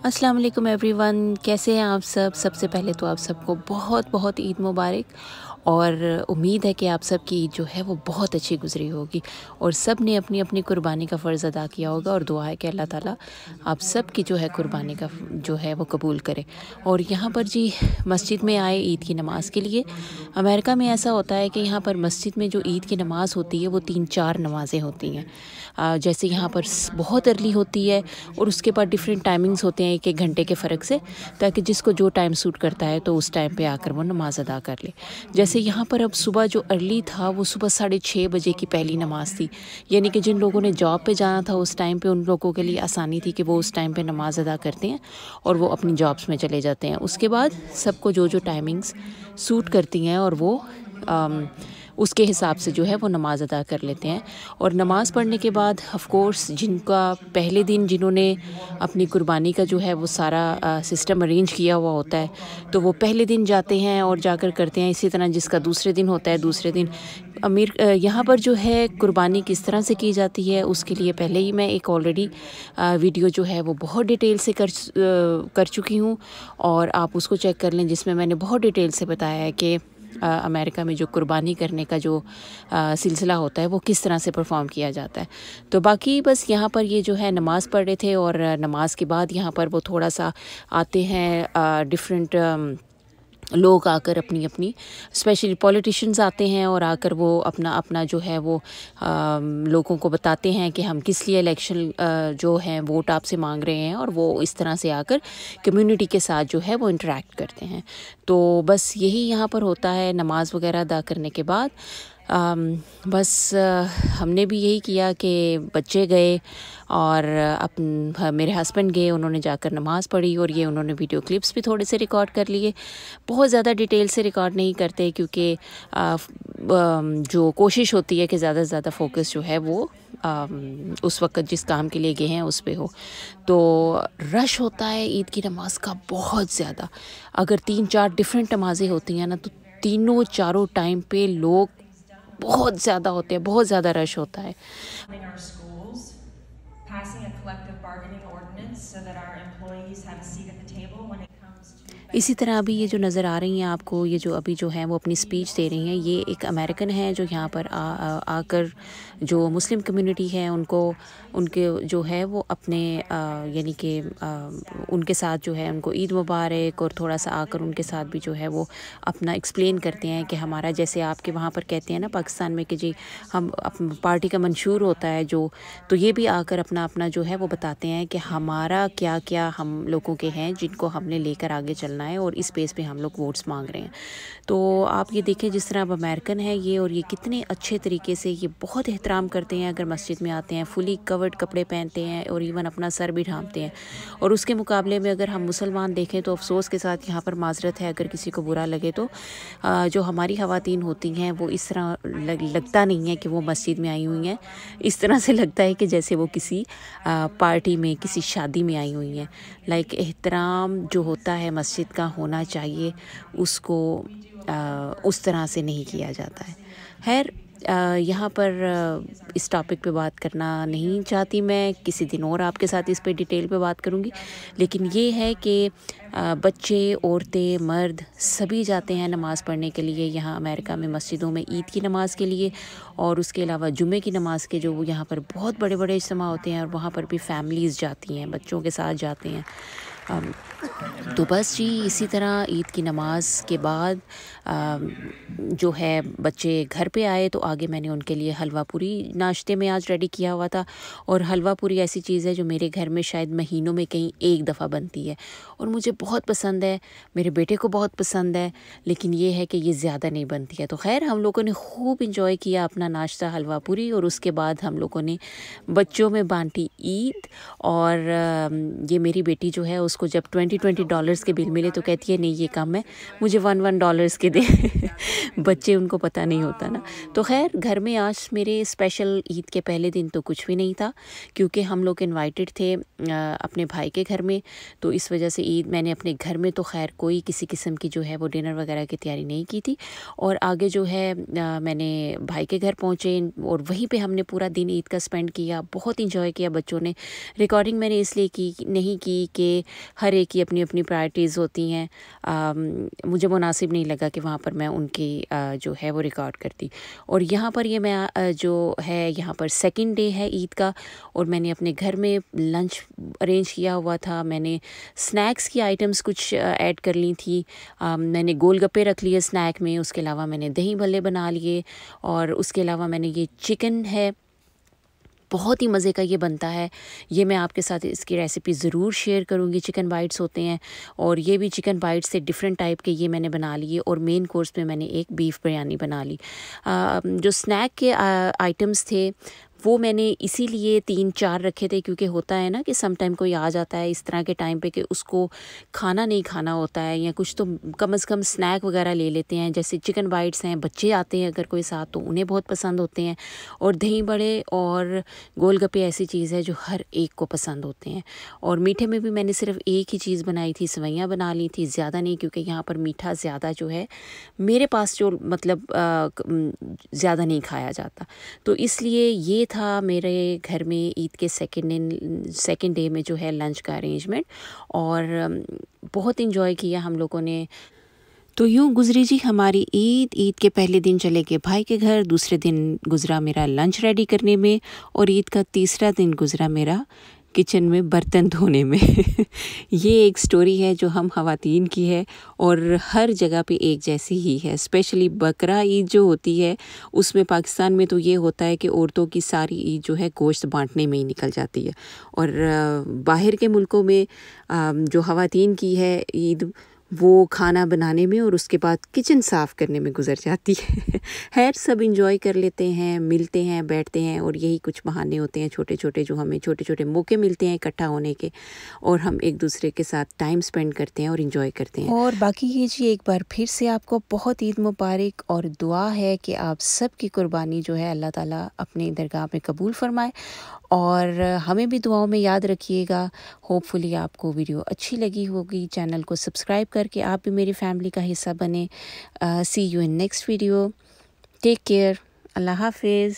अस्सलाम वालेकुम एवरीवन, कैसे हैं आप सब। सबसे पहले तो आप सबको बहुत बहुत ईद मुबारक और उम्मीद है कि आप सब की ईद जो है वो बहुत अच्छी गुजरी होगी और सब ने अपनी अपनी कुर्बानी का फ़र्ज़ अदा किया होगा और दुआ है कि अल्लाह ताला आप सब की जो है कुर्बानी का जो है वो कबूल करे। और यहाँ पर जी मस्जिद में आए ईद की नमाज़ के लिए। अमेरिका में ऐसा होता है कि यहाँ पर मस्जिद में जो ईद की नमाज़ होती है वो 3-4 नमाज़ें होती हैं। जैसे यहाँ पर बहुत अर्ली होती है और उसके बाद डिफरेंट टाइमिंग्स होते हैं 1-1 घंटे के फ़र्क से, ताकि जिसको जो टाइम सूट करता है तो उस टाइम पे आकर वो नमाज़ अदा कर ले। जैसे यहाँ पर अब सुबह जो अर्ली था वो सुबह 6:30 बजे की पहली नमाज़ थी, यानी कि जिन लोगों ने जॉब पे जाना था उस टाइम पे उन लोगों के लिए आसानी थी कि वो उस टाइम पे नमाज़ अदा करते हैं और वो अपनी जॉब्स में चले जाते हैं। उसके बाद सबको जो जो टाइमिंग्स सूट करती हैं और वो उसके हिसाब से जो है वो नमाज़ अदा कर लेते हैं। और नमाज़ पढ़ने के बाद ऑफ़ कोर्स जिनका पहले दिन जिन्होंने अपनी कुर्बानी का जो है वो सारा सिस्टम अरेंज किया हुआ होता है तो वो पहले दिन जाते हैं और जाकर करते हैं। इसी तरह जिसका दूसरे दिन होता है दूसरे दिन यहाँ पर जो है कुर्बानी किस तरह से की जाती है उसके लिए पहले ही मैं एक ऑलरेडी वीडियो जो है वो बहुत डिटेल से कर चुकी हूँ और आप उसको चेक कर लें, जिसमें मैंने बहुत डिटेल से बताया है कि अमेरिका में जो कुर्बानी करने का जो सिलसिला होता है वो किस तरह से परफॉर्म किया जाता है। तो बाकी बस यहाँ पर ये जो है नमाज़ पढ़ रहे थे और नमाज के बाद यहाँ पर वो थोड़ा सा आते हैं डिफरेंट लोग आकर अपनी अपनी स्पेशली पॉलिटिशियंस आते हैं और आकर वो अपना अपना जो है वो लोगों को बताते हैं कि हम किस लिए इलेक्शन जो है वोट आपसे मांग रहे हैं और वो इस तरह से आकर कम्युनिटी के साथ जो है वो इंटरेक्ट करते हैं। तो बस यही यहाँ पर होता है। नमाज वगैरह अदा करने के बाद बस हमने भी यही किया कि बच्चे गए और मेरे हस्बैंड गए, उन्होंने जाकर नमाज़ पढ़ी और ये उन्होंने वीडियो क्लिप्स भी थोड़े से रिकॉर्ड कर लिए। बहुत ज़्यादा डिटेल से रिकॉर्ड नहीं करते क्योंकि जो कोशिश होती है कि ज़्यादा से ज़्यादा फोकस जो है वो उस वक्त जिस काम के लिए गए हैं उस पे हो। तो रश होता है ईद की नमाज का बहुत ज़्यादा। अगर 3-4 डिफरेंट नमाज़ें होती हैं ना तो तीनों चारों टाइम पे लोग बहुत ज़्यादा होते हैं, बहुत ज़्यादा रश होता है। इसी तरह अभी ये जो नज़र आ रही हैं आपको, ये जो अभी जो है वो अपनी स्पीच दे रही हैं, ये एक अमेरिकन है जो यहाँ पर आकर जो मुस्लिम कम्युनिटी है उनको उनके जो है वो अपने यानी कि उनके साथ जो है उनको ईद मुबारक और थोड़ा सा आकर उनके साथ भी जो है वो अपना एक्सप्लेन करते हैं कि हमारा जैसे आपके वहाँ पर कहते हैं ना पाकिस्तान में कि जी हम पार्टी का मंशूर होता है जो, तो ये भी आकर अपना अपना जो है वो बताते हैं कि हमारा क्या क्या हम लोगों के हैं जिनको हमने लेकर आगे चलना है और इस बेस पे हम लोग वोट्स मांग रहे हैं। तो आप ये देखें जिस तरह अब अमेरिकन है ये और ये कितने अच्छे तरीके से ये बहुत एहतराम करते हैं। अगर मस्जिद में आते हैं फुली कवर्ड कपड़े पहनते हैं और इवन अपना सर भी ढांपते हैं। और उसके मुकाबले में अगर हम मुसलमान देखें तो अफसोस के साथ यहाँ पर माजरत है अगर किसी को बुरा लगे तो जो हमारी ख़वातीन होती हैं वो इस तरह लगता नहीं है कि वो मस्जिद में आई हुई हैं। इस तरह से लगता है कि जैसे वो किसी पार्टी में किसी शादी में आई हुई हैं। लाइक एहतराम जो होता है मस्जिद का होना चाहिए उसको उस तरह से नहीं किया जाता है। खैर यहाँ पर इस टॉपिक पे बात करना नहीं चाहती मैं, किसी दिन और आपके साथ इस पे डिटेल पे बात करूँगी। लेकिन ये है कि बच्चे औरतें मर्द सभी जाते हैं नमाज़ पढ़ने के लिए यहाँ अमेरिका में मस्जिदों में ईद की नमाज़ के लिए। और उसके अलावा जुमे की नमाज़ के जो यहाँ पर बहुत बड़े बड़े इज्तिमा होते हैं और वहाँ पर भी फैमिलीज़ जाती हैं, बच्चों के साथ जाते हैं। तो बस जी इसी तरह ईद की नमाज़ के बाद जो है बच्चे घर पे आए तो आगे मैंने उनके लिए हलवा पूरी नाश्ते में आज रेडी किया हुआ था। और हलवा पूरी ऐसी चीज़ है जो मेरे घर में शायद महीनों में कहीं एक दफ़ा बनती है और मुझे बहुत पसंद है, मेरे बेटे को बहुत पसंद है, लेकिन ये है कि ये ज़्यादा नहीं बनती है। तो खैर हम लोगों ने खूब इंजॉय किया अपना नाश्ता हलवा पूरी और उसके बाद हम लोगों ने बच्चों में बांटी ईद। और ये मेरी बेटी जो है उसको जब $20 के बिल मिले तो कहती है नहीं ये कम है, मुझे $1 के दे। बच्चे उनको पता नहीं होता ना। तो खैर घर में आज मेरे स्पेशल ईद के पहले दिन तो कुछ भी नहीं था, क्योंकि हम लोग इनवाइटेड थे अपने भाई के घर में, तो इस वजह से ईद मैंने अपने घर में तो खैर कोई किसी किस्म की जो है वो डिनर वगैरह की तैयारी नहीं की थी। और आगे जो है मैंने भाई के घर पहुँचे और वहीं पे हमने पूरा दिन ईद का स्पेंड किया, बहुत इंजॉय किया बच्चों ने। रिकॉर्डिंग मैंने इसलिए नहीं की कि हर एक की अपनी अपनी प्रायोरिटीज़ होती हैं, मुझे मुनासिब नहीं लगा कि वहाँ पर मैं उनकी जो है वो रिकॉर्ड करती। और यहाँ पर ये मैं जो है यहाँ पर सेकंड डे है ईद का, और मैंने अपने घर में लंच अरेंज किया हुआ था। मैंने स्नैक्स की आइटम्स कुछ ऐड कर ली थी। मैंने गोलगप्पे रख लिए स्नैक में, उसके अलावा मैंने दही भल्ले बना लिए, और उसके अलावा मैंने ये चिकन है, बहुत ही मज़े का ये बनता है, ये मैं आपके साथ इसकी रेसिपी ज़रूर शेयर करूँगी। चिकन बाइट्स होते हैं, और ये भी चिकन बाइट्स से डिफरेंट टाइप के ये मैंने बना लिए। और मेन कोर्स में मैंने एक बीफ बिरयानी बना ली। जो स्नैक के आइटम्स थे वो मैंने इसीलिए 3-4 रखे थे, क्योंकि होता है ना कि सम टाइम कोई आ जाता है इस तरह के टाइम पे कि उसको खाना नहीं खाना होता है, या कुछ तो कम से कम स्नैक वगैरह ले लेते हैं। जैसे चिकन बाइट्स हैं, बच्चे आते हैं अगर कोई साथ तो उन्हें बहुत पसंद होते हैं, और दही बड़े और गोलगप्पे ऐसी चीज़ है जो हर एक को पसंद होते हैं। और मीठे में भी मैंने सिर्फ एक ही चीज़ बनाई थी, सेवइयाँ बना ली थी, ज़्यादा नहीं, क्योंकि यहाँ पर मीठा ज़्यादा जो है मेरे पास जो मतलब ज़्यादा नहीं खाया जाता, तो इसलिए ये था मेरे घर में ईद के सेकंड डे में जो है लंच का अरेंजमेंट। और बहुत इन्जॉय किया हम लोगों ने। तो यूँ गुजरी जी हमारी ईद के पहले दिन चले गए भाई के घर, दूसरे दिन गुजरा मेरा लंच रेडी करने में, और ईद का तीसरा दिन गुजरा मेरा किचन में बर्तन धोने में। ये एक स्टोरी है जो हम ख़वातीन की है, और हर जगह पे एक जैसी ही है। स्पेशली बकरा ईद जो होती है उसमें पाकिस्तान में तो ये होता है कि औरतों की सारी ईद जो है गोश्त बांटने में ही निकल जाती है, और बाहर के मुल्कों में जो ख़वातीन की है ईद वो खाना बनाने में और उसके बाद किचन साफ़ करने में गुजर जाती है। खैर सब इंजॉय कर लेते हैं, मिलते हैं, बैठते हैं, और यही कुछ बहाने होते हैं छोटे छोटे जो हमें छोटे छोटे मौके मिलते हैं इकट्ठा होने के, और हम एक दूसरे के साथ टाइम स्पेंड करते हैं और इंजॉय करते हैं। और बाकी ये जी एक बार फिर से आपको बहुत ईद मुबारक, और दुआ है कि आप सब की कुर्बानी जो है अल्लाह ताला अपने दरगाह में कबूल फरमाए, और हमें भी दुआओं में याद रखिएगा। होपफुली आपको वीडियो अच्छी लगी होगी। चैनल को सब्सक्राइब करके आप भी मेरी फैमिली का हिस्सा बने। See you in next video. Take care. अल्लाह हाफिज़।